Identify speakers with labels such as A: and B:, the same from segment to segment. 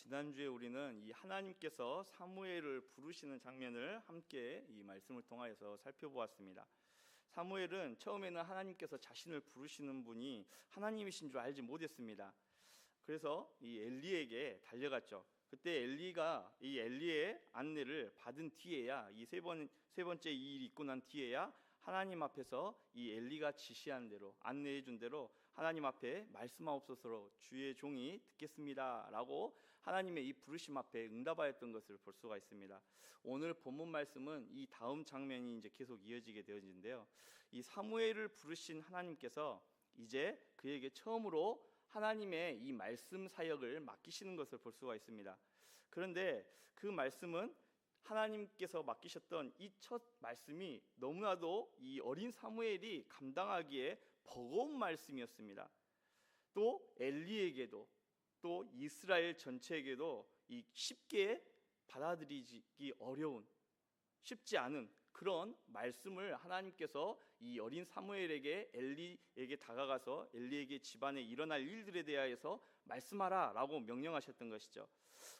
A: 지난주에 우리는 이 하나님께서 사무엘을 부르시는 장면을 함께 이 말씀을 통하여서 살펴보았습니다. 사무엘은 처음에는 하나님께서 자신을 부르시는 분이 하나님이신 줄 알지 못했습니다. 그래서 이 엘리에게 달려갔죠. 그때 엘리가 이 엘리의 안내를 받은 뒤에야, 이 세 번째 이 일이 있고 난 뒤에야 하나님 앞에서 이 엘리가 지시한 대로, 안내해 준 대로 하나님 앞에 말씀하옵소서 주의 종이 듣겠습니다 라고 하나님의 이 부르심 앞에 응답하였던 것을 볼 수가 있습니다. 오늘 본문 말씀은 이 다음 장면이 이제 계속 이어지게 되어지는데요, 이 사무엘을 부르신 하나님께서 이제 그에게 처음으로 하나님의 이 말씀 사역을 맡기시는 것을 볼 수가 있습니다. 그런데 그 말씀은 하나님께서 맡기셨던 이 첫 말씀이 너무나도 이 어린 사무엘이 감당하기에 버거운 말씀이었습니다. 또 엘리에게도, 또 이스라엘 전체에게도 이 쉽게 받아들이기 어려운, 쉽지 않은 그런 말씀을 하나님께서 이 어린 사무엘에게, 엘리에게 다가가서 엘리에게 집안에 일어날 일들에 대하여서 말씀하라 라고 명령하셨던 것이죠.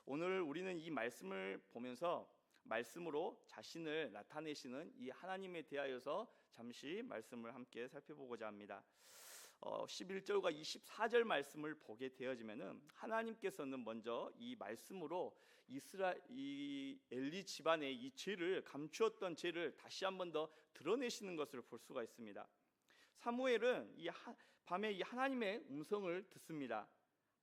A: 오늘 우리는 이 말씀을 보면서 말씀으로 자신을 나타내시는 이 하나님에 대하여서 잠시 말씀을 함께 살펴보고자 합니다. 11절과 24절 말씀을 보게 되어지면은 하나님께서는 먼저 이 말씀으로 이 엘리 집안의 이 죄를, 감추었던 죄를 다시 한 번 더 드러내시는 것을 볼 수가 있습니다. 사무엘은 밤에 이 하나님의 음성을 듣습니다.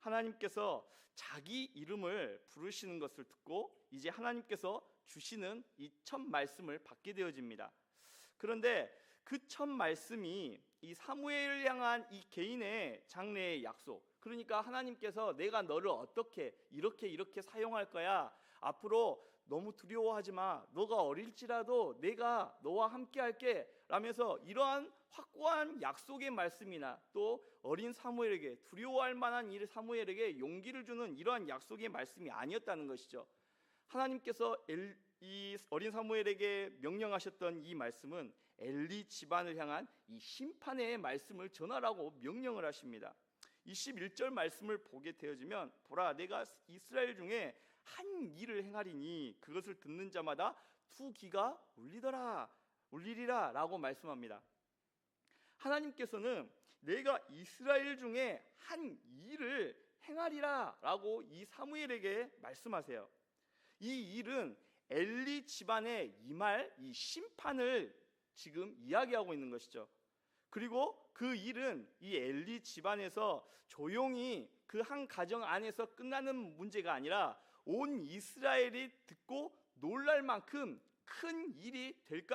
A: 하나님께서 자기 이름을 부르시는 것을 듣고 이제 하나님께서 주시는 이 첫 말씀을 받게 되어집니다. 그런데 그 첫 말씀이 이 사무엘을 향한 이 개인의 장래의 약속, 그러니까 하나님께서 내가 너를 어떻게 이렇게 사용할 거야, 앞으로 너무 두려워하지 마, 너가 어릴지라도 내가 너와 함께 할게 라면서 이러한 확고한 약속의 말씀이나 또 어린 사무엘에게, 두려워할 만한 이 사무엘에게 용기를 주는 이러한 약속의 말씀이 아니었다는 것이죠. 하나님께서 이 어린 사무엘에게 명령하셨던 이 말씀은 엘리 집안을 향한 이 심판의 말씀을 전하라고 명령을 하십니다. 21절 말씀을 보게 되어지면, 보라 내가 이스라엘 중에 한 일을 행하리니 그것을 듣는 자마다 두 귀가 울리리라 라고 말씀합니다. 하나님께서는 내가 이스라엘 중에 한 일을 행하리라 라고 이 사무엘에게 말씀하세요. 이 일은 엘리 집안에 임할 이 심판을 지금 이야기하고 있는 것이죠. 그리고 그 일은 이 엘리 집안에서 조용히 그 한 가정 안에서 끝나는 문제가 아니라 온 이스라엘이 듣고 놀랄 만큼 큰 일이 될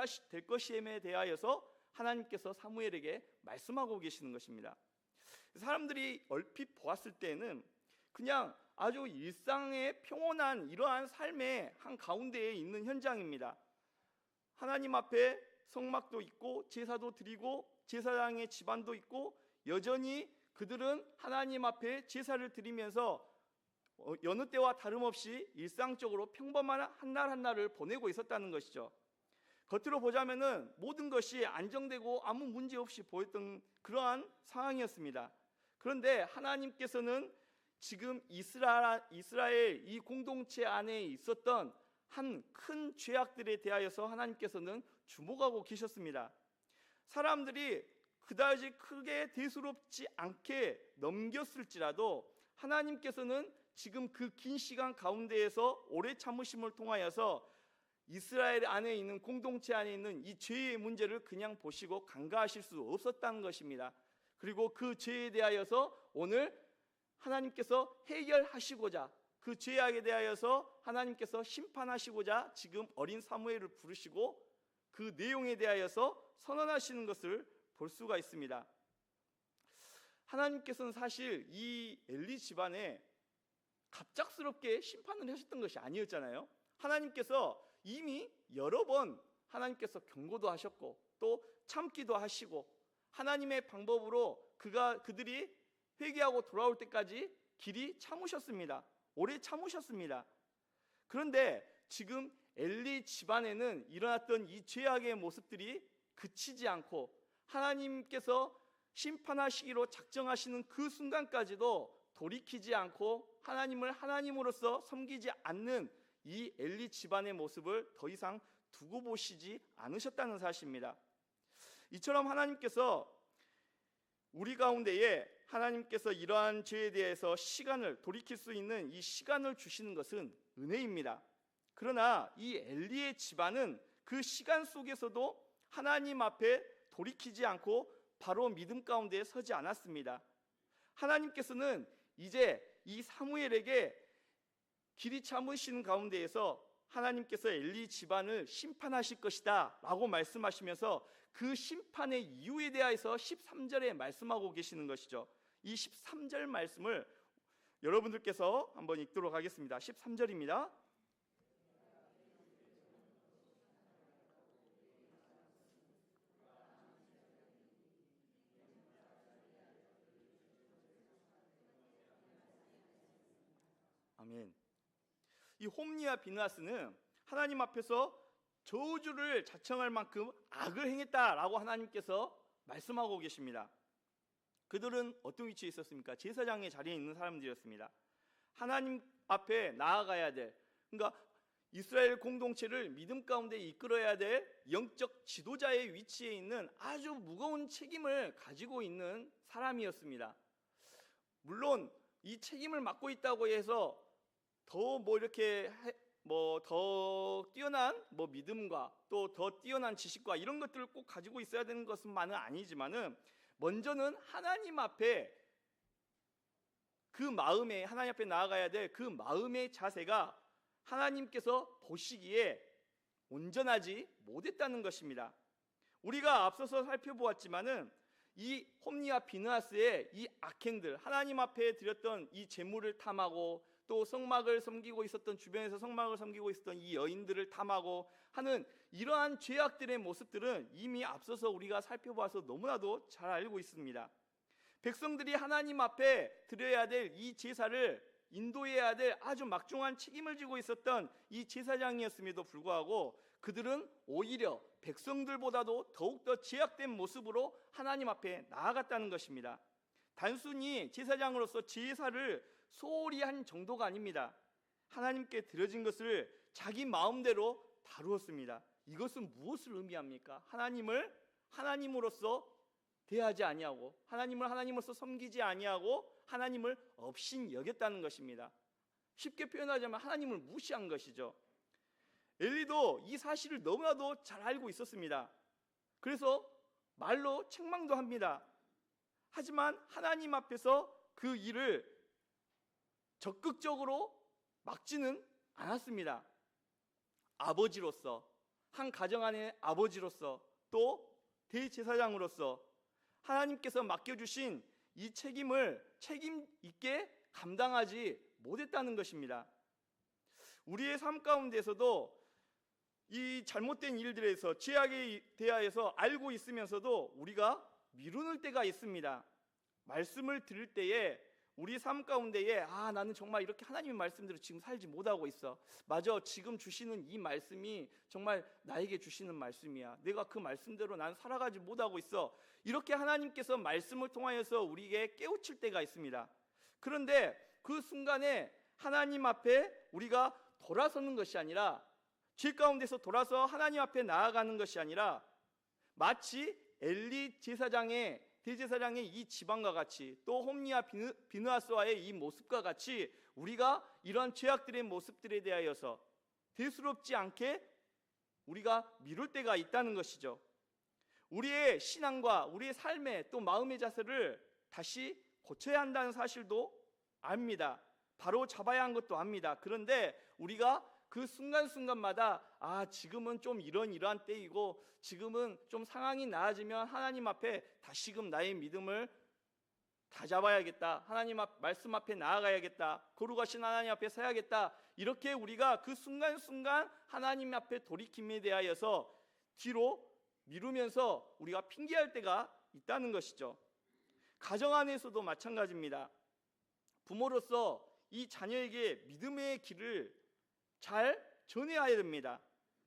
A: 것임에 대하여서 하나님께서 사무엘에게 말씀하고 계시는 것입니다. 사람들이 얼핏 보았을 때는 그냥 아주 일상의 평온한 이러한 삶의 한 가운데에 있는 현장입니다. 하나님 앞에 성막도 있고 제사도 드리고 제사장의 집안도 있고 여전히 그들은 하나님 앞에 제사를 드리면서 여느 때와 다름없이 일상적으로 평범한 한 날 한 날을 보내고 있었다는 것이죠. 겉으로 보자면은 모든 것이 안정되고 아무 문제 없이 보였던 그러한 상황이었습니다. 그런데 하나님께서는 지금 이스라엘 이 공동체 안에 있었던 한 큰 죄악들에 대하여서 하나님께서는 주목하고 계셨습니다. 사람들이 그다지 크게 대수롭지 않게 넘겼을지라도 하나님께서는 지금 그 긴 시간 가운데에서 오래 참으심을 통하여서 이스라엘 안에 있는, 공동체 안에 있는 이 죄의 문제를 그냥 보시고 간과하실 수 없었다는 것입니다. 그리고 그 죄에 대하여서 오늘 하나님께서 해결하시고자, 그 죄악에 대하여서 하나님께서 심판하시고자 지금 어린 사무엘을 부르시고 그 내용에 대하여서 선언하시는 것을 볼 수가 있습니다. 하나님께서는 사실 이 엘리 집안에 갑작스럽게 심판을 하셨던 것이 아니었잖아요. 하나님께서 이미 여러 번 하나님께서 경고도 하셨고 또 참기도 하시고 하나님의 방법으로 그들이 회개하고 돌아올 때까지 길이 참으셨습니다. 오래 참으셨습니다. 그런데 지금 엘리 집안에는 일어났던 이 죄악의 모습들이 그치지 않고 하나님께서 심판하시기로 작정하시는 그 순간까지도 돌이키지 않고 하나님을 하나님으로서 섬기지 않는 이 엘리 집안의 모습을 더 이상 두고 보시지 않으셨다는 사실입니다. 이처럼 하나님께서 우리 가운데에 하나님께서 이러한 죄에 대해서 시간을 돌이킬 수 있는 이 시간을 주시는 것은 은혜입니다. 그러나 이 엘리의 집안은 그 시간 속에서도 하나님 앞에 돌이키지 않고 바로 믿음 가운데 서지 않았습니다. 하나님께서는 이제 이 사무엘에게 길이 참으시는 가운데에서 하나님께서 엘리 집안을 심판하실 것이다 라고 말씀하시면서 그 심판의 이유에 대해서 13절에 말씀하고 계시는 것이죠. 이 13절 말씀을 여러분들께서 한번 읽도록 하겠습니다. 13절입니다. 아멘. 이 홈리와 비느하스는 하나님 앞에서 저주를 자청할 만큼 악을 행했다라고 하나님께서 말씀하고 계십니다. 그들은 어떤 위치에 있었습니까? 제사장의 자리에 있는 사람들이었습니다. 하나님 앞에 나아가야 될, 그러니까 이스라엘 공동체를 믿음 가운데 이끌어야 될 영적 지도자의 위치에 있는 아주 무거운 책임을 가지고 있는 사람이었습니다. 물론 이 책임을 맡고 있다고 해서 더 뛰어난 믿음과 또 더 뛰어난 지식과 이런 것들을 꼭 가지고 있어야 되는 것만은 아니지만은 먼저는 하나님 앞에 하나님 앞에 나아가야 될 그 마음의 자세가 하나님께서 보시기에 온전하지 못했다는 것입니다. 우리가 앞서서 살펴보았지만은 이 홈리와 비느하스의 이 악행들, 하나님 앞에 드렸던 이 제물을 탐하고 또 성막을 섬기고 있었던, 주변에서 성막을 섬기고 있었던 이 여인들을 탐하고 하는 이러한 죄악들의 모습들은 이미 앞서서 우리가 살펴봐서 너무나도 잘 알고 있습니다. 백성들이 하나님 앞에 드려야 될 이 제사를 인도해야 될 아주 막중한 책임을 지고 있었던 이 제사장이었음에도 불구하고 그들은 오히려 백성들보다도 더욱더 죄악된 모습으로 하나님 앞에 나아갔다는 것입니다. 단순히 제사장으로서 제사를 소홀히 한 정도가 아닙니다. 하나님께 드려진 것을 자기 마음대로 다루었습니다. 이것은 무엇을 의미합니까? 하나님을 하나님으로서 대하지 아니하고, 하나님을 하나님으로서 섬기지 아니하고 하나님을 업신 여겼다는 것입니다. 쉽게 표현하자면 하나님을 무시한 것이죠. 엘리도 이 사실을 너무나도 잘 알고 있었습니다. 그래서 말로 책망도 합니다. 하지만 하나님 앞에서 그 일을 적극적으로 막지는 않았습니다. 아버지로서, 한 가정 안의 아버지로서, 또 대제사장으로서 하나님께서 맡겨주신 이 책임을 책임 있게 감당하지 못했다는 것입니다. 우리의 삶 가운데서도 이 잘못된 일들에서, 죄악에 대하여서 알고 있으면서도 우리가 미루는 때가 있습니다. 말씀을 들을 때에 우리 삶 가운데에 나는 정말 이렇게 하나님의 말씀대로 지금 살지 못하고 있어. 맞아, 지금 주시는 이 말씀이 정말 나에게 주시는 말씀이야. 내가 그 말씀대로 난 살아가지 못하고 있어. 이렇게 하나님께서 말씀을 통하여서 우리에게 깨우칠 때가 있습니다. 그런데 그 순간에 하나님 앞에 우리가 돌아서는 것이 아니라, 죄 가운데서 돌아서 하나님 앞에 나아가는 것이 아니라 마치 엘리 대제사장의 이 지방과 같이, 또 홈리와 비느하스와의 이 모습과 같이 우리가 이러한 죄악들의 모습들에 대하여서 대수롭지 않게 우리가 미룰 때가 있다는 것이죠. 우리의 신앙과 우리의 삶의 또 마음의 자세를 다시 고쳐야 한다는 사실도 압니다. 바로 잡아야 한 것도 압니다. 그런데 우리가 그 순간순간마다 지금은 좀 이러한 때이고, 지금은 좀 상황이 나아지면 하나님 앞에 다시금 나의 믿음을 다잡아야겠다, 하나님 말씀 앞에 나아가야겠다, 거룩하신 하나님 앞에 서야겠다, 이렇게 우리가 그 순간순간 하나님 앞에 돌이킴에 대하여서 뒤로 미루면서 우리가 핑계할 때가 있다는 것이죠. 가정 안에서도 마찬가지입니다. 부모로서 이 자녀에게 믿음의 길을 잘 전해야 됩니다.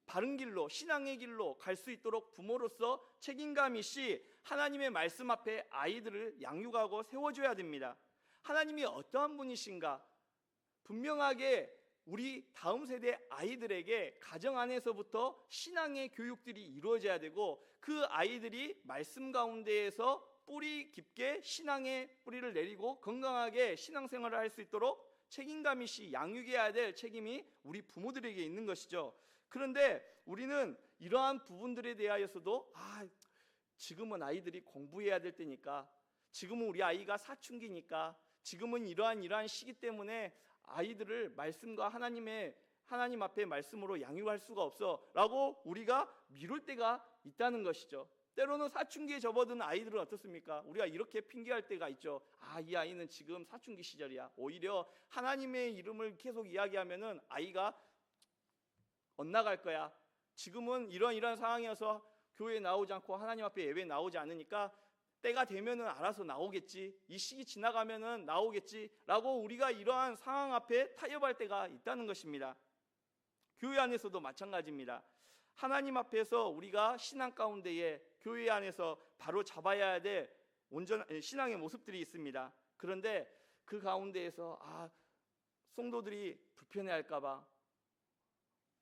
A: 바른 길로, 신앙의 길로 갈 수 있도록 부모로서 책임감 있이 하나님의 말씀 앞에 아이들을 양육하고 세워줘야 됩니다. 하나님이 어떠한 분이신가? 분명하게 우리 다음 세대 아이들에게 가정 안에서부터 신앙의 교육들이 이루어져야 되고, 그 아이들이 말씀 가운데에서 뿌리 깊게 신앙의 뿌리를 내리고 건강하게 신앙생활을 할 수 있도록 책임감 있이 양육해야 될 책임이 우리 부모들에게 있는 것이죠. 그런데 우리는 이러한 부분들에 대하여서도 지금은 아이들이 공부해야 될 때니까, 지금은 우리 아이가 사춘기니까, 지금은 이러한 시기 때문에 아이들을 말씀과 하나님 앞에 말씀으로 양육할 수가 없어 라고 우리가 미룰 때가 있다는 것이죠. 때로는 사춘기에 접어든 아이들은 어떻습니까? 우리가 이렇게 핑계할 때가 있죠. 이 아이는 지금 사춘기 시절이야. 오히려 하나님의 이름을 계속 이야기하면은 아이가 엇나갈 거야. 지금은 이런 상황이어서 교회에 나오지 않고 하나님 앞에 예배에 나오지 않으니까 때가 되면은 알아서 나오겠지, 이 시기 지나가면은 나오겠지 라고 우리가 이러한 상황 앞에 타협할 때가 있다는 것입니다. 교회 안에서도 마찬가지입니다. 하나님 앞에서 우리가 신앙 가운데에 교회 안에서 바로 잡아야 될 온전한 신앙의 모습들이 있습니다. 그런데 그 가운데에서 성도들이 불편해할까 봐,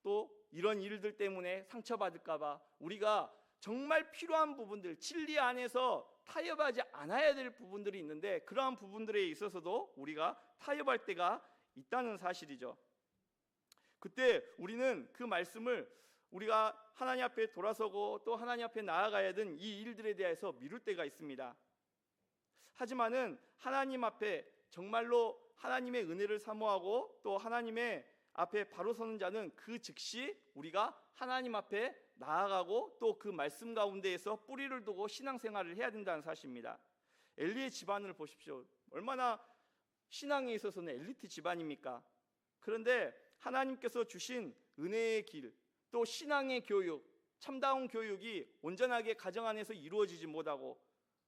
A: 또 이런 일들 때문에 상처받을까 봐 우리가 정말 필요한 부분들, 진리 안에서 타협하지 않아야 될 부분들이 있는데, 그러한 부분들에 있어서도 우리가 타협할 때가 있다는 사실이죠. 그때 우리는 그 말씀을 우리가 하나님 앞에 돌아서고 또 하나님 앞에 나아가야 되는 이 일들에 대해서 미룰 때가 있습니다. 하지만은 하나님 앞에 정말로 하나님의 은혜를 사모하고 또 하나님의 앞에 바로 서는 자는 그 즉시 우리가 하나님 앞에 나아가고 또 그 말씀 가운데에서 뿌리를 두고 신앙생활을 해야 된다는 사실입니다. 엘리의 집안을 보십시오. 얼마나 신앙에 있어서는 엘리트 집안입니까? 그런데 하나님께서 주신 은혜의 길, 또 신앙의 교육, 참다운 교육이 온전하게 가정 안에서 이루어지지 못하고,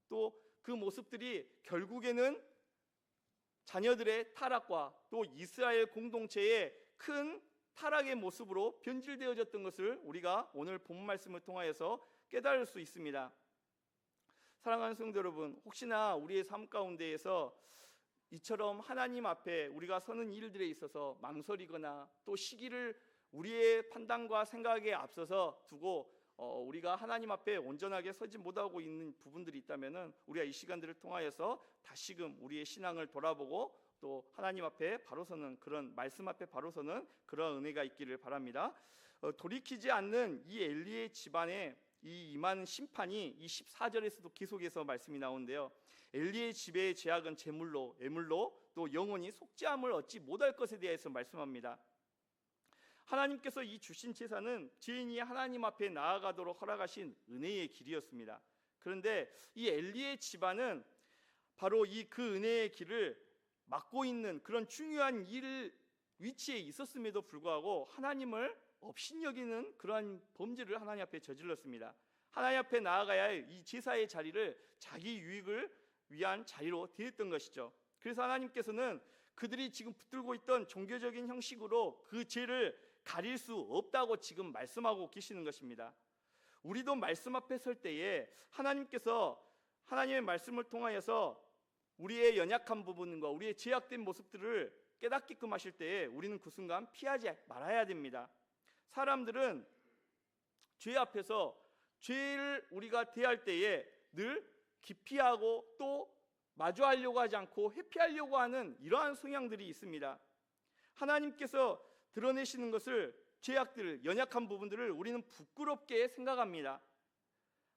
A: 또 그 모습들이 결국에는 자녀들의 타락과 또 이스라엘 공동체의 큰 타락의 모습으로 변질되어졌던 것을 우리가 오늘 본 말씀을 통하여서 깨달을 수 있습니다. 사랑하는 성도 여러분, 혹시나 우리의 삶 가운데에서 이처럼 하나님 앞에 우리가 서는 일들에 있어서 망설이거나 또 시기를 우리의 판단과 생각에 앞서서 두고 우리가 하나님 앞에 온전하게 서지 못하고 있는 부분들이 있다면은 우리가 이 시간들을 통하여서 다시금 우리의 신앙을 돌아보고 또 하나님 앞에 바로 서는 그런 말씀 앞에 바로 서는 그런 은혜가 있기를 바랍니다. 돌이키지 않는 이 엘리의 집안에 이 임한 심판이 이 14절에서도 계속해서 말씀이 나오는데요. 엘리의 집의 죄악은 재물로 애물로 또 영원히 속죄함을 얻지 못할 것에 대해서 말씀합니다. 하나님께서 이 주신 제사는 죄인이 하나님 앞에 나아가도록 허락하신 은혜의 길이었습니다. 그런데 이 엘리의 집안은 바로 그 은혜의 길을 막고 있는 그런 중요한 위치에 있었음에도 불구하고 하나님을 업신여기는 그러한 범죄를 하나님 앞에 저질렀습니다. 하나님 앞에 나아가야 할 이 제사의 자리를 자기 유익을 위한 자리로 대했던 것이죠. 그래서 하나님께서는 그들이 지금 붙들고 있던 종교적인 형식으로 그 죄를 가릴 수 없다고 지금 말씀하고 계시는 것입니다. 우리도 말씀 앞에 설 때에 하나님께서 하나님의 말씀을 통하여서 우리의 연약한 부분과 우리의 죄악된 모습들을 깨닫게끔 하실 때에 우리는 그 순간 피하지 말아야 됩니다. 사람들은 죄 앞에서 죄를 우리가 대할 때에 늘 기피하고 또 마주하려고 하지 않고 회피하려고 하는 이러한 성향들이 있습니다. 하나님께서 드러내시는 것을, 죄악들, 연약한 부분들을 우리는 부끄럽게 생각합니다.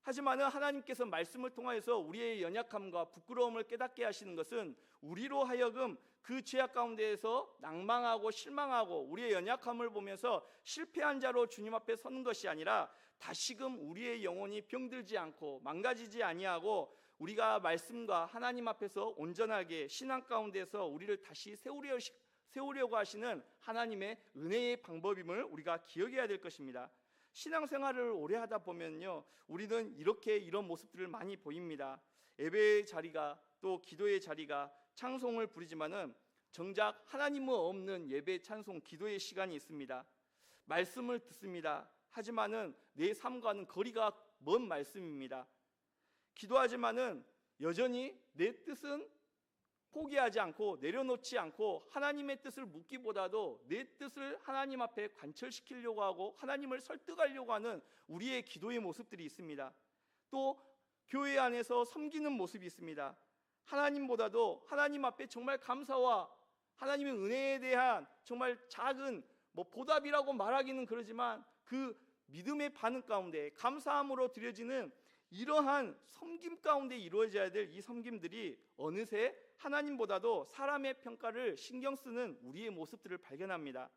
A: 하지만 하나님께서 말씀을 통하여서 우리의 연약함과 부끄러움을 깨닫게 하시는 것은 우리로 하여금 그 죄악 가운데에서 낭망하고 실망하고 우리의 연약함을 보면서 실패한 자로 주님 앞에 서는 것이 아니라 다시금 우리의 영혼이 병들지 않고 망가지지 아니하고 우리가 말씀과 하나님 앞에서 온전하게 신앙 가운데서 우리를 다시 세우려고 하시는 하나님의 은혜의 방법임을 우리가 기억해야 될 것입니다. 신앙생활을 오래 하다 보면요, 우리는 이런 모습들을 많이 보입니다. 예배의 자리가 또 기도의 자리가 찬송을 부르지만은 정작 하나님은 없는 예배, 찬송, 기도의 시간이 있습니다. 말씀을 듣습니다. 하지만은 내 삶과는 거리가 먼 말씀입니다. 기도하지만은 여전히 내 뜻은 포기하지 않고 내려놓지 않고 하나님의 뜻을 묻기보다도 내 뜻을 하나님 앞에 관철시키려고 하고 하나님을 설득하려고 하는 우리의 기도의 모습들이 있습니다. 또 교회 안에서 섬기는 모습이 있습니다. 하나님보다도 하나님 앞에 정말 감사와 하나님의 은혜에 대한 정말 작은 보답이라고 말하기는 그러지만 그 믿음의 반응 가운데 감사함으로 드려지는 이러한 섬김 가운데 이루어져야 될 이 섬김들이 어느새 하나님보다도 사람의 평가를 신경 쓰는 우리의 모습들을 발견합니다.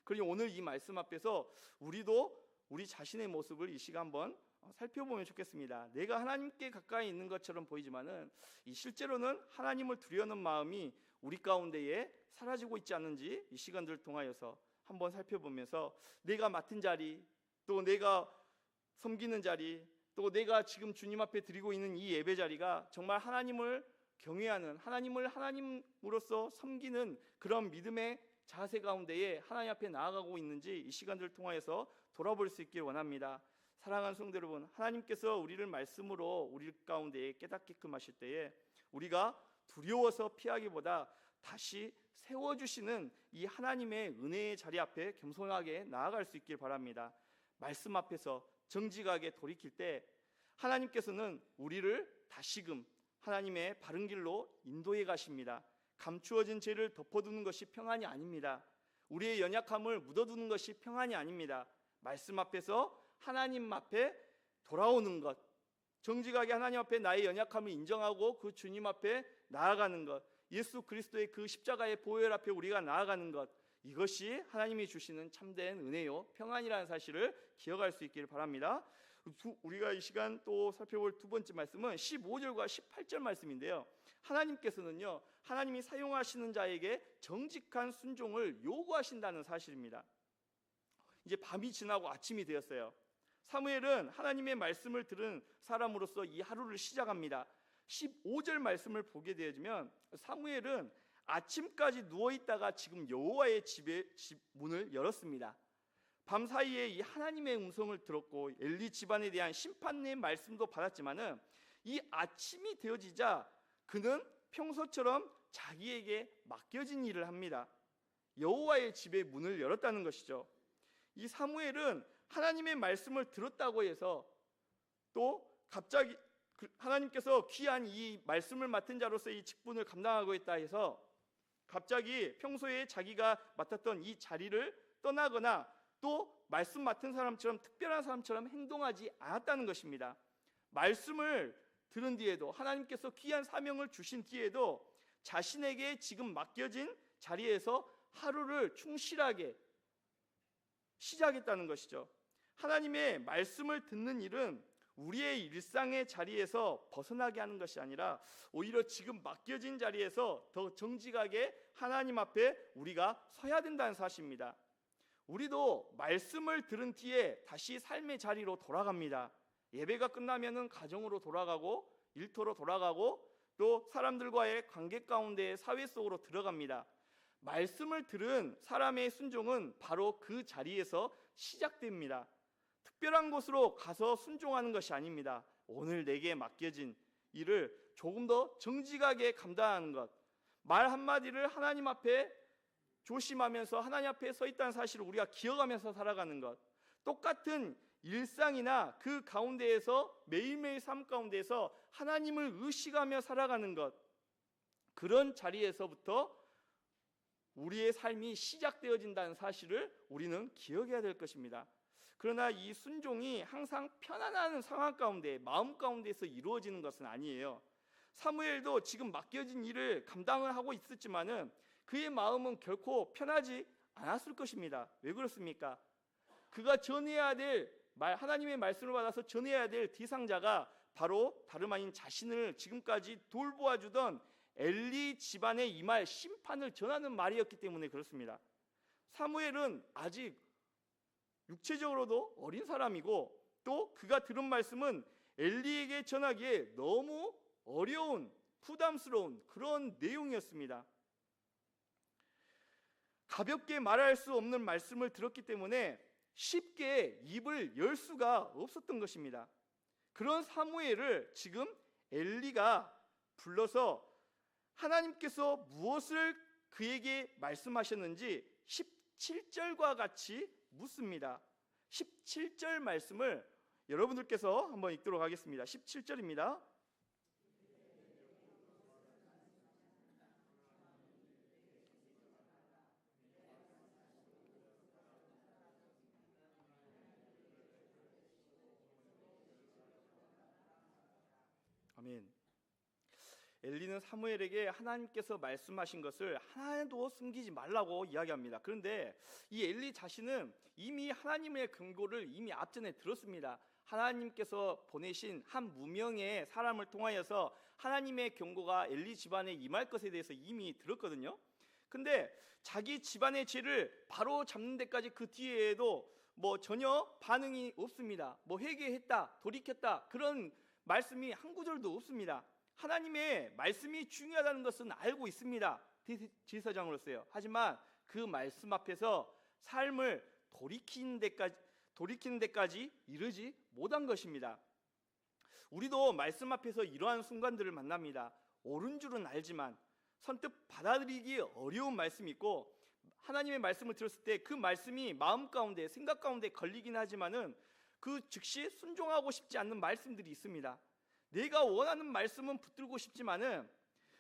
A: 그러니 오늘 이 말씀 앞에서 우리도 우리 자신의 모습을 이 시간 한번 살펴보면 좋겠습니다. 내가 하나님께 가까이 있는 것처럼 보이지만은 이 실제로는 하나님을 두려워하는 마음이 우리 가운데에 사라지고 있지 않은지 이 시간들을 통하여서 한번 살펴보면서 내가 맡은 자리, 또 내가 섬기는 자리, 또 내가 지금 주님 앞에 드리고 있는 이 예배 자리가 정말 하나님을 경외하는, 하나님을 하나님으로서 섬기는 그런 믿음의 자세 가운데에 하나님 앞에 나아가고 있는지 이 시간들을 통하여서 돌아볼 수 있길 원합니다. 사랑하는 성도 여러분, 하나님께서 우리를 말씀으로 우리 가운데에 깨닫게끔 하실 때에 우리가 두려워서 피하기보다 다시 세워주시는 이 하나님의 은혜의 자리 앞에 겸손하게 나아갈 수 있길 바랍니다. 말씀 앞에서 정직하게 돌이킬 때 하나님께서는 우리를 다시금 하나님의 바른 길로 인도해 가십니다. 감추어진 죄를 덮어두는 것이 평안이 아닙니다. 우리의 연약함을 묻어두는 것이 평안이 아닙니다. 말씀 앞에서 하나님 앞에 돌아오는 것, 정직하게 하나님 앞에 나의 연약함을 인정하고 그 주님 앞에 나아가는 것, 예수 그리스도의 그 십자가의 보혈 앞에 우리가 나아가는 것, 이것이 하나님이 주시는 참된 은혜요 평안이라는 사실을 기억할 수 있기를 바랍니다. 우리가 이 시간 또 살펴볼 두 번째 말씀은 15절과 18절 말씀인데요, 하나님께서는요 하나님이 사용하시는 자에게 정직한 순종을 요구하신다는 사실입니다. 이제 밤이 지나고 아침이 되었어요. 사무엘은 하나님의 말씀을 들은 사람으로서 이 하루를 시작합니다. 15절 말씀을 보게 되어지면 사무엘은 아침까지 누워있다가 지금 여호와의 집 문을 열었습니다. 밤 사이에 이 하나님의 음성을 들었고 엘리 집안에 대한 심판의 말씀도 받았지만은 이 아침이 되어지자 그는 평소처럼 자기에게 맡겨진 일을 합니다. 여호와의 집의 문을 열었다는 것이죠. 이 사무엘은 하나님의 말씀을 들었다고 해서 또 갑자기 하나님께서 귀한 이 말씀을 맡은 자로서 이 직분을 감당하고 있다 해서 갑자기 평소에 자기가 맡았던 이 자리를 떠나거나 또 말씀 맡은 사람처럼 특별한 사람처럼 행동하지 않았다는 것입니다. 말씀을 들은 뒤에도 하나님께서 귀한 사명을 주신 뒤에도 자신에게 지금 맡겨진 자리에서 하루를 충실하게 시작했다는 것이죠. 하나님의 말씀을 듣는 일은 우리의 일상의 자리에서 벗어나게 하는 것이 아니라 오히려 지금 맡겨진 자리에서 더 정직하게 하나님 앞에 우리가 서야 된다는 사실입니다. 우리도 말씀을 들은 뒤에 다시 삶의 자리로 돌아갑니다. 예배가 끝나면은 가정으로 돌아가고 일터로 돌아가고 또 사람들과의 관계 가운데 사회 속으로 들어갑니다. 말씀을 들은 사람의 순종은 바로 그 자리에서 시작됩니다. 특별한 곳으로 가서 순종하는 것이 아닙니다. 오늘 내게 맡겨진 일을 조금 더 정직하게 감당하는 것, 말 한마디를 하나님 앞에 조심하면서 하나님 앞에 서 있다는 사실을 우리가 기억하면서 살아가는 것, 똑같은 일상이나 그 가운데에서 매일매일 삶 가운데에서 하나님을 의식하며 살아가는 것, 그런 자리에서부터 우리의 삶이 시작되어진다는 사실을 우리는 기억해야 될 것입니다. 그러나 이 순종이 항상 편안한 상황 가운데, 마음 가운데서 이루어지는 것은 아니에요. 사무엘도 지금 맡겨진 일을 감당을 하고 있었지만은 그의 마음은 결코 편하지 않았을 것입니다. 왜 그렇습니까? 그가 전해야 될 하나님의 말씀을 받아서 전해야 될 대상자가 바로 다름 아닌 자신을 지금까지 돌보아주던 엘리 집안에 임할 심판을 전하는 말이었기 때문에 그렇습니다. 사무엘은 아직 육체적으로도 어린 사람이고 또 그가 들은 말씀은 엘리에게 전하기에 너무 어려운, 부담스러운 그런 내용이었습니다. 가볍게 말할 수 없는 말씀을 들었기 때문에 쉽게 입을 열 수가 없었던 것입니다. 그런 사무엘을 지금 엘리가 불러서 하나님께서 무엇을 그에게 말씀하셨는지 17절과 같이 묻습니다. 17절 말씀을 여러분들께서 한번 읽도록 하겠습니다. 17절입니다. 아멘. 엘리는 사무엘에게 하나님께서 말씀하신 것을 하나도 숨기지 말라고 이야기합니다. 그런데 이 엘리 자신은 이미 하나님의 경고를 이미 앞전에 들었습니다. 하나님께서 보내신 한 무명의 사람을 통하여서 하나님의 경고가 엘리 집안에 임할 것에 대해서 이미 들었거든요. 근데 자기 집안의 죄를 바로 잡는 데까지 그 뒤에도 전혀 반응이 없습니다. 회개했다, 돌이켰다, 그런 말씀이 한 구절도 없습니다. 하나님의 말씀이 중요하다는 것은 알고 있습니다. 제사장으로서요. 하지만 그 말씀 앞에서 삶을 돌이키는 데까지 이르지 못한 것입니다. 우리도 말씀 앞에서 이러한 순간들을 만납니다. 옳은 줄은 알지만 선뜻 받아들이기 어려운 말씀이 있고, 하나님의 말씀을 들었을 때 그 말씀이 마음 가운데, 생각 가운데 걸리긴 하지만은 그 즉시 순종하고 싶지 않는 말씀들이 있습니다. 내가 원하는 말씀은 붙들고 싶지만은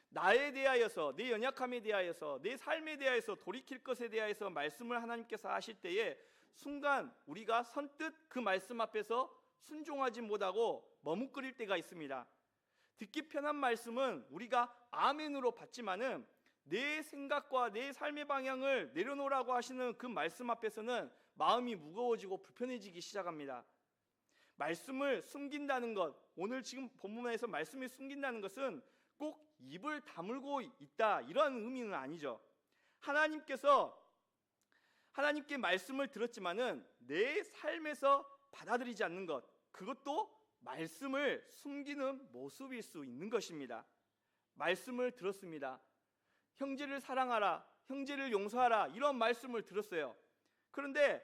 A: 나에 대하여서, 내 연약함에 대하여서, 내 삶에 대하여서, 돌이킬 것에 대하여서 말씀을 하나님께서 하실 때에 순간 우리가 선뜻 그 말씀 앞에서 순종하지 못하고 머뭇거릴 때가 있습니다. 듣기 편한 말씀은 우리가 아멘으로 받지만은 내 생각과 내 삶의 방향을 내려놓으라고 하시는 그 말씀 앞에서는 마음이 무거워지고 불편해지기 시작합니다. 말씀을 숨긴다는 것, 오늘 지금 본문에서 말씀을 숨긴다는 것은 꼭 입을 다물고 있다, 이런 의미는 아니죠. 하나님께 말씀을 들었지만은 내 삶에서 받아들이지 않는 것, 그것도 말씀을 숨기는 모습일 수 있는 것입니다. 말씀을 들었습니다. 형제를 사랑하라, 형제를 용서하라, 이런 말씀을 들었어요. 그런데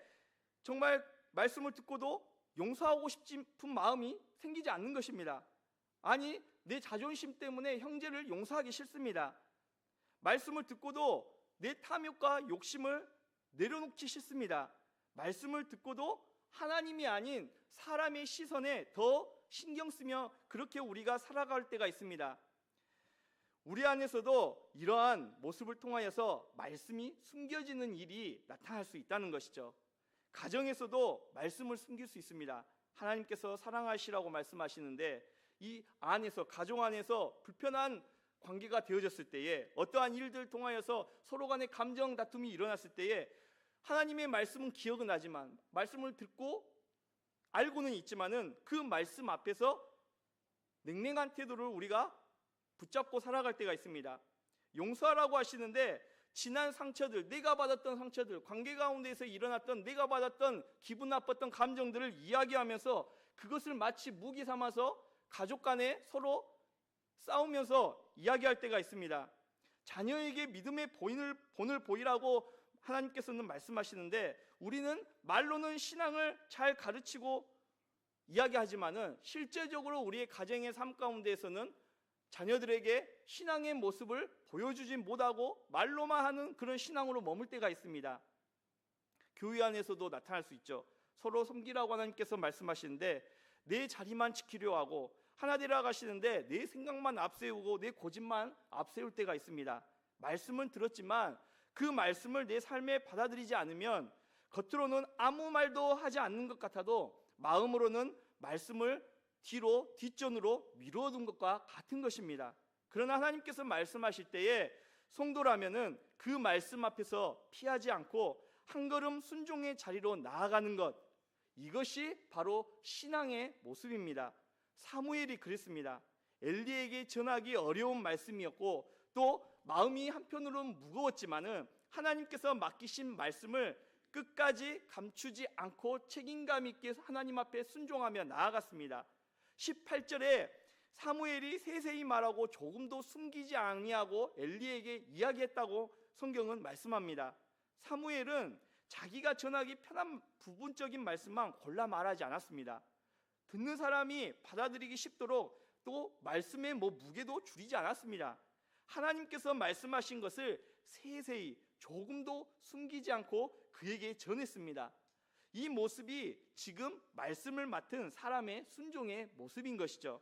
A: 정말 말씀을 듣고도 용서하고 싶은 마음이 생기지 않는 것입니다. 아니, 내 자존심 때문에 형제를 용서하기 싫습니다. 말씀을 듣고도 내 탐욕과 욕심을 내려놓기 싫습니다. 말씀을 듣고도 하나님이 아닌 사람의 시선에 더 신경 쓰며 그렇게 우리가 살아갈 때가 있습니다. 우리 안에서도 이러한 모습을 통하여서 말씀이 숨겨지는 일이 나타날 수 있다는 것이죠. 가정에서도 말씀을 숨길 수 있습니다. 하나님께서 사랑하시라고 말씀하시는데 이 안에서, 가정 안에서 불편한 관계가 되어졌을 때에, 어떠한 일들 통하여서 서로 간의 감정 다툼이 일어났을 때에 하나님의 말씀은 기억은 나지만, 말씀을 듣고 알고는 있지만은 그 말씀 앞에서 냉랭한 태도를 우리가 붙잡고 살아갈 때가 있습니다. 용서하라고 하시는데 지난 상처들, 내가 받았던 상처들, 관계 가운데에서 일어났던 내가 받았던 기분 나빴던 감정들을 이야기하면서 그것을 마치 무기 삼아서 가족 간에 서로 싸우면서 이야기할 때가 있습니다. 자녀에게 믿음의 본을 보이라고 하나님께서는 말씀하시는데, 우리는 말로는 신앙을 잘 가르치고 이야기하지만은 실제적으로 우리의 가정의 삶 가운데에서는 자녀들에게 신앙의 모습을 보여주지 못하고 말로만 하는 그런 신앙으로 머물 때가 있습니다. 교회 안에서도 나타날 수 있죠. 서로 섬기라고 하나님께서 말씀하시는데 내 자리만 지키려 하고, 하나 되라 가시는데 내 생각만 앞세우고 내 고집만 앞세울 때가 있습니다. 말씀은 들었지만 그 말씀을 내 삶에 받아들이지 않으면 겉으로는 아무 말도 하지 않는 것 같아도 마음으로는 말씀을 뒷전으로 미루어둔 것과 같은 것입니다. 그러나 하나님께서 말씀하실 때에 성도라면은 그 말씀 앞에서 피하지 않고 한 걸음 순종의 자리로 나아가는 것, 이것이 바로 신앙의 모습입니다. 사무엘이 그랬습니다. 엘리에게 전하기 어려운 말씀이었고 또 마음이 한편으로는 무거웠지만은 하나님께서 맡기신 말씀을 끝까지 감추지 않고 책임감 있게 하나님 앞에 순종하며 나아갔습니다. 18절에 사무엘이 세세히 말하고 조금도 숨기지 아니하고 엘리에게 이야기했다고 성경은 말씀합니다. 사무엘은 자기가 전하기 편한 부분적인 말씀만 골라 말하지 않았습니다. 듣는 사람이 받아들이기 쉽도록 또 말씀의 무게도 줄이지 않았습니다. 하나님께서 말씀하신 것을 세세히 조금도 숨기지 않고 그에게 전했습니다. 이 모습이 지금 말씀을 맡은 사람의 순종의 모습인 것이죠.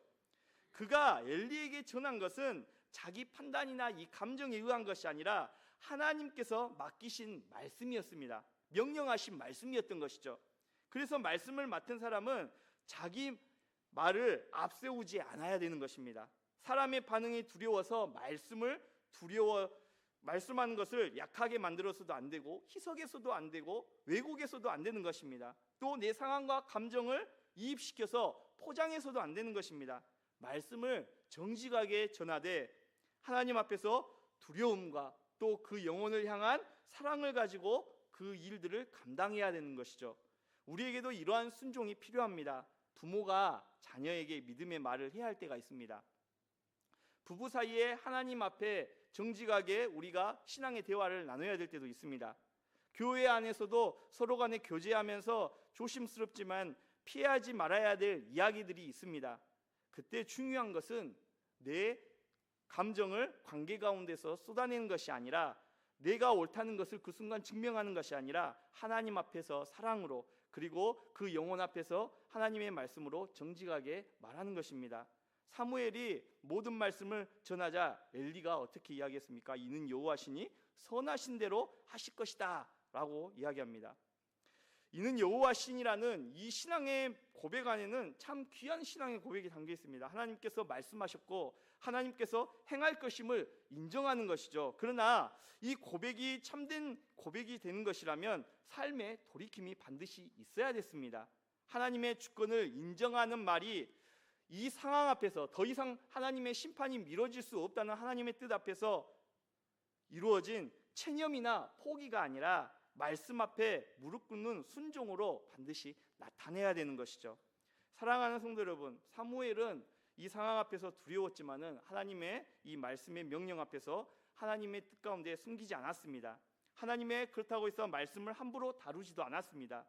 A: 그가 엘리에게 전한 것은 자기 판단이나 이 감정에 의한 것이 아니라 하나님께서 맡기신 말씀이었습니다. 명령하신 말씀이었던 것이죠. 그래서 말씀을 맡은 사람은 자기 말을 앞세우지 않아야 되는 것입니다. 사람의 반응이 두려워서 말씀하는 것을 약하게 만들어서도 안 되고, 희석해서도 안 되고, 왜곡해서도 안 되는 것입니다. 또 내 상황과 감정을 이입시켜서 포장해서도 안 되는 것입니다. 말씀을 정직하게 전하되 하나님 앞에서 두려움과 또 그 영혼을 향한 사랑을 가지고 그 일들을 감당해야 되는 것이죠. 우리에게도 이러한 순종이 필요합니다. 부모가 자녀에게 믿음의 말을 해야 할 때가 있습니다. 부부 사이에 하나님 앞에 정직하게 우리가 신앙의 대화를 나눠야 될 때도 있습니다. 교회 안에서도 서로 간에 교제하면서 조심스럽지만 피하지 말아야 될 이야기들이 있습니다. 그때 중요한 것은 내 감정을 관계 가운데서 쏟아내는 것이 아니라, 내가 옳다는 것을 그 순간 증명하는 것이 아니라 하나님 앞에서 사랑으로, 그리고 그 영혼 앞에서 하나님의 말씀으로 정직하게 말하는 것입니다. 사무엘이 모든 말씀을 전하자 엘리가 어떻게 이야기했습니까? 이는 여호와시니 선하신 대로 하실 것이다 라고 이야기합니다. 이는 여호와신이라는 이 신앙의 고백 안에는 참 귀한 신앙의 고백이 담겨 있습니다. 하나님께서 말씀하셨고 하나님께서 행할 것임을 인정하는 것이죠. 그러나 이 고백이 참된 고백이 되는 것이라면 삶의 돌이킴이 반드시 있어야 됐습니다. 하나님의 주권을 인정하는 말이 이 상황 앞에서 더 이상 하나님의 심판이 미뤄질 수 없다는 하나님의 뜻 앞에서 이루어진 체념이나 포기가 아니라 말씀 앞에 무릎 꿇는 순종으로 반드시 나타내야 되는 것이죠. 사랑하는 성도 여러분, 사무엘은 이 상황 앞에서 두려웠지만은 하나님의 이 말씀의 명령 앞에서 하나님의 뜻 가운데 숨기지 않았습니다. 하나님의 그렇다고 해서 말씀을 함부로 다루지도 않았습니다.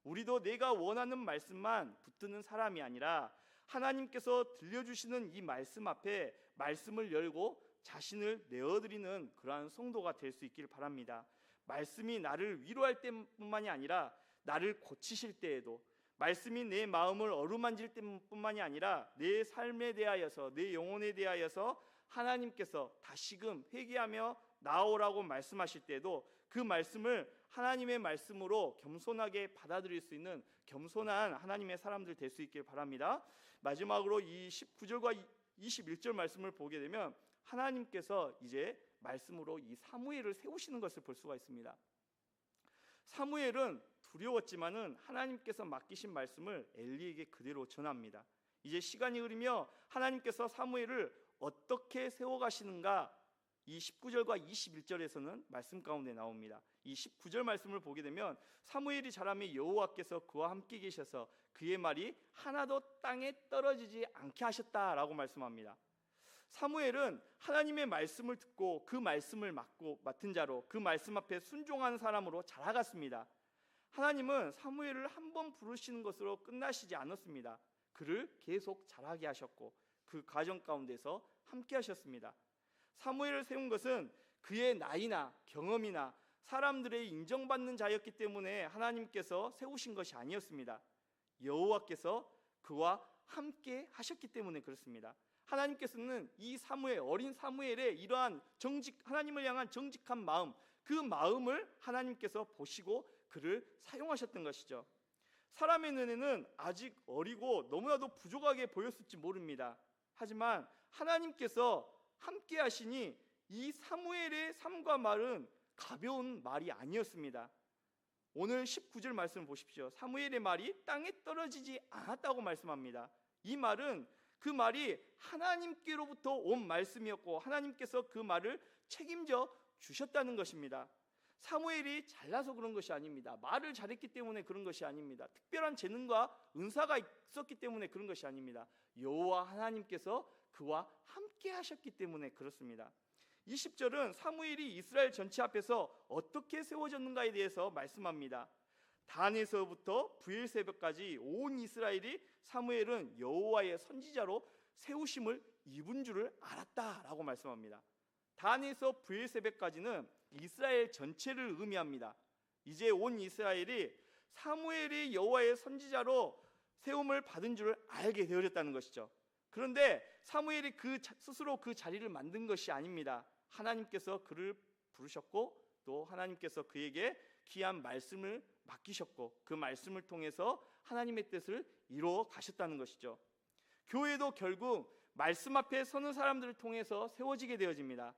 A: 우리도 내가 원하는 말씀만 붙드는 사람이 아니라 하나님께서 들려주시는 이 말씀 앞에 말씀을 열고 자신을 내어드리는 그러한 성도가 될 수 있길 바랍니다. 말씀이 나를 위로할 때뿐만이 아니라 나를 고치실 때에도, 말씀이 내 마음을 어루만질 때뿐만이 아니라 내 삶에 대하여서, 내 영혼에 대하여서 하나님께서 다시금 회개하며 나오라고 말씀하실 때에도 그 말씀을 하나님의 말씀으로 겸손하게 받아들일 수 있는 겸손한 하나님의 사람들 될 수 있길 바랍니다. 마지막으로 이 19절과 21절 말씀을 보게 되면 하나님께서 이제 말씀으로 이 사무엘을 세우시는 것을 볼 수가 있습니다. 사무엘은 두려웠지만은 하나님께서 맡기신 말씀을 엘리에게 그대로 전합니다. 이제 시간이 흐르며 하나님께서 사무엘을 어떻게 세워가시는가, 이 19절과 21절에서는 말씀 가운데 나옵니다. 이 19절 말씀을 보게 되면 사무엘이 자라매 여호와께서 그와 함께 계셔서 그의 말이 하나도 땅에 떨어지지 않게 하셨다라고 말씀합니다. 사무엘은 하나님의 말씀을 듣고 그 말씀을 맡은 자로, 그 말씀 앞에 순종하는 사람으로 자라갔습니다. 하나님은 사무엘을 한 번 부르시는 것으로 끝나시지 않았습니다. 그를 계속 자라게 하셨고 그 과정 가운데서 함께 하셨습니다. 사무엘을 세운 것은 그의 나이나 경험이나 사람들의 인정받는 자였기 때문에 하나님께서 세우신 것이 아니었습니다. 여호와께서 그와 함께 하셨기 때문에 그렇습니다. 하나님께서는 이 사무엘, 어린 사무엘의 이러한 하나님을 향한 정직한 마음, 그 마음을 하나님께서 보시고 그를 사용하셨던 것이죠. 사람의 눈에는 아직 어리고 너무나도 부족하게 보였을지 모릅니다. 하지만 하나님께서 함께 하시니 이 사무엘의 삶과 말은 가벼운 말이 아니었습니다. 오늘 19절 말씀을 보십시오. 사무엘의 말이 땅에 떨어지지 않았다고 말씀합니다. 이 말은 그 말이 하나님께로부터 온 말씀이었고 하나님께서 그 말을 책임져 주셨다는 것입니다. 사무엘이 잘나서 그런 것이 아닙니다. 말을 잘했기 때문에 그런 것이 아닙니다. 특별한 재능과 은사가 있었기 때문에 그런 것이 아닙니다. 여호와 하나님께서 그와 함께 하셨기 때문에 그렇습니다. 20절은 사무엘이 이스라엘 전체 앞에서 어떻게 세워졌는가에 대해서 말씀합니다. 단에서부터 브엘세바까지 온 이스라엘이 사무엘은 여호와의 선지자로 세우심을 입은 줄을 알았다라고 말씀합니다. 단에서 브엘세바까지는 이스라엘 전체를 의미합니다. 이제 온 이스라엘이 사무엘이 여호와의 선지자로 세움을 받은 줄 알게 되어졌다는 것이죠. 그런데 사무엘이 스스로 그 자리를 만든 것이 아닙니다. 하나님께서 그를 부르셨고 또 하나님께서 그에게 귀한 말씀을 맡기셨고 그 말씀을 통해서 하나님의 뜻을 이루어 가셨다는 것이죠. 교회도 결국 말씀 앞에 서는 사람들을 통해서 세워지게 되어집니다.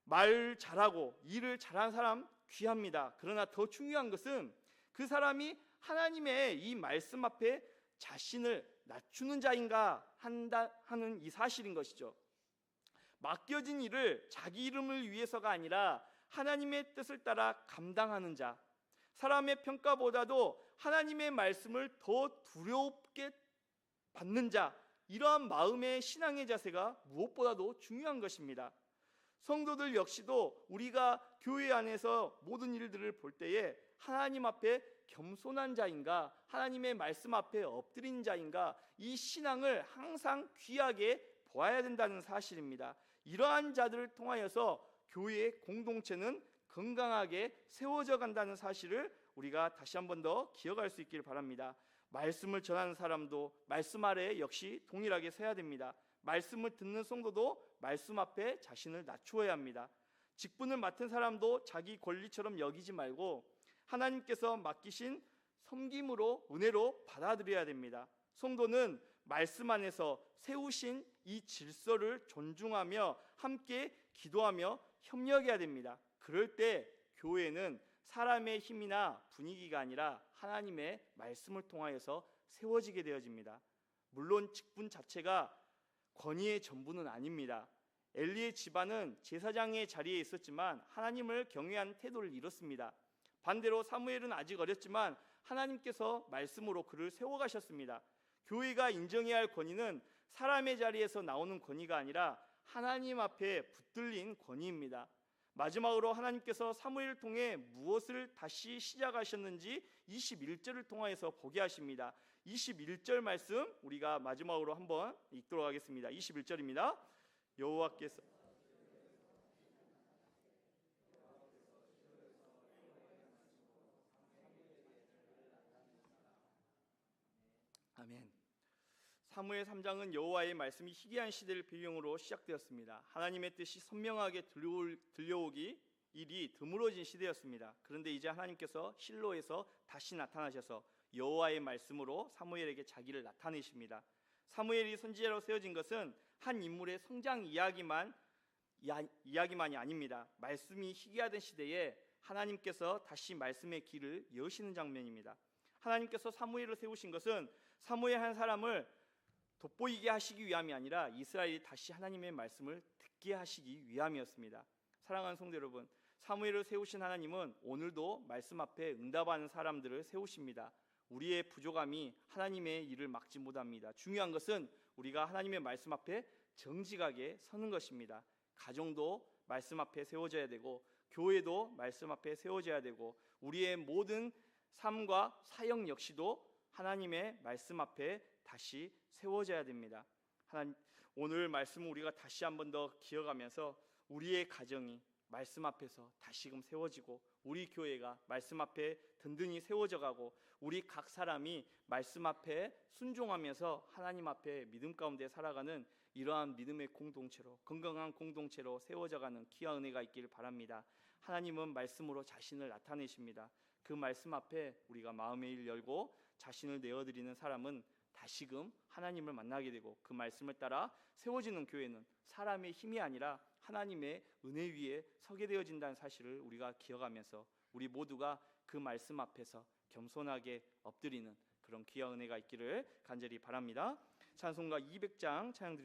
A: 말 잘하고 일을 잘하는 사람 귀합니다. 그러나 더 중요한 것은 그 사람이 하나님의 이 말씀 앞에 자신을 낮추는 자인가 하는 이 사실인 것이죠. 맡겨진 일을 자기 이름을 위해서가 아니라 하나님의 뜻을 따라 감당하는 자, 사람의 평가보다도 하나님의 말씀을 더 두렵게 받는 자, 이러한 마음의 신앙의 자세가 무엇보다도 중요한 것입니다. 성도들 역시도 우리가 교회 안에서 모든 일들을 볼 때에 하나님 앞에 겸손한 자인가, 하나님의 말씀 앞에 엎드린 자인가, 이 신앙을 항상 귀하게 보아야 된다는 사실입니다. 이러한 자들을 통하여서 교회의 공동체는 건강하게 세워져 간다는 사실을 우리가 다시 한 번 더 기억할 수 있기를 바랍니다. 말씀을 전하는 사람도 말씀 아래에 역시 동일하게 서야 됩니다. 말씀을 듣는 성도도 말씀 앞에 자신을 낮추어야 합니다. 직분을 맡은 사람도 자기 권리처럼 여기지 말고 하나님께서 맡기신 섬김으로 은혜로 받아들여야 됩니다. 성도는 말씀 안에서 세우신 이 질서를 존중하며 함께 기도하며 협력해야 됩니다. 그럴 때 교회는 사람의 힘이나 분위기가 아니라 하나님의 말씀을 통하여서 세워지게 되어집니다. 물론 직분 자체가 권위의 전부는 아닙니다. 엘리의 집안은 제사장의 자리에 있었지만 하나님을 경외한 태도를 잃었습니다. 반대로 사무엘은 아직 어렸지만 하나님께서 말씀으로 그를 세워가셨습니다. 교회가 인정해야 할 권위는 사람의 자리에서 나오는 권위가 아니라 하나님 앞에 붙들린 권위입니다. 마지막으로 하나님께서 사무엘을 통해 무엇을 다시 시작하셨는지 21절을 통하여서 보게 하십니다. 21절 말씀 우리가 마지막으로 한번 읽도록 하겠습니다. 21절입니다. 여호와께서 아멘. 사무엘 3장은 여호와의 말씀이 희귀한 시대를 배경으로 시작되었습니다. 하나님의 뜻이 선명하게 들려오기 일이 드물어진 시대였습니다. 그런데 이제 하나님께서 실로에서 다시 나타나셔서 여호와의 말씀으로 사무엘에게 자기를 나타내십니다. 사무엘이 선지자로 세워진 것은 한 인물의 성장 이야기만이 아닙니다. 말씀이 희귀하던 시대에 하나님께서 다시 말씀의 길을 여시는 장면입니다. 하나님께서 사무엘을 세우신 것은 사무엘 한 사람을 돋보이게 하시기 위함이 아니라 이스라엘이 다시 하나님의 말씀을 듣게 하시기 위함이었습니다. 사랑하는 성도 여러분, 사무엘을 세우신 하나님은 오늘도 말씀 앞에 응답하는 사람들을 세우십니다. 우리의 부족함이 하나님의 일을 막지 못합니다. 중요한 것은 우리가 하나님의 말씀 앞에 정직하게 서는 것입니다. 가정도 말씀 앞에 세워져야 되고 교회도 말씀 앞에 세워져야 되고 우리의 모든 삶과 사역 역시도 하나님의 말씀 앞에 다시 세워져야 됩니다. 오늘 말씀을 우리가 다시 한 번 더 기억하면서 우리의 가정이 말씀 앞에서 다시금 세워지고 우리 교회가 말씀 앞에 든든히 세워져 가고 우리 각 사람이 말씀 앞에 순종하면서 하나님 앞에 믿음 가운데 살아가는 이러한 믿음의 공동체로 건강한 공동체로 세워져가는 귀한 은혜가 있기를 바랍니다. 하나님은 말씀으로 자신을 나타내십니다. 그 말씀 앞에 우리가 마음의 일 열고 자신을 내어드리는 사람은 다시금 하나님을 만나게 되고 그 말씀을 따라 세워지는 교회는 사람의 힘이 아니라 하나님의 은혜 위에 서게 되어진다는 사실을 우리가 기억하면서 우리 모두가 그 말씀 앞에서 겸손하게 엎드리는 그런 귀한 은혜가 있기를 간절히 바랍니다. 찬송가 200장 찬양 드리도록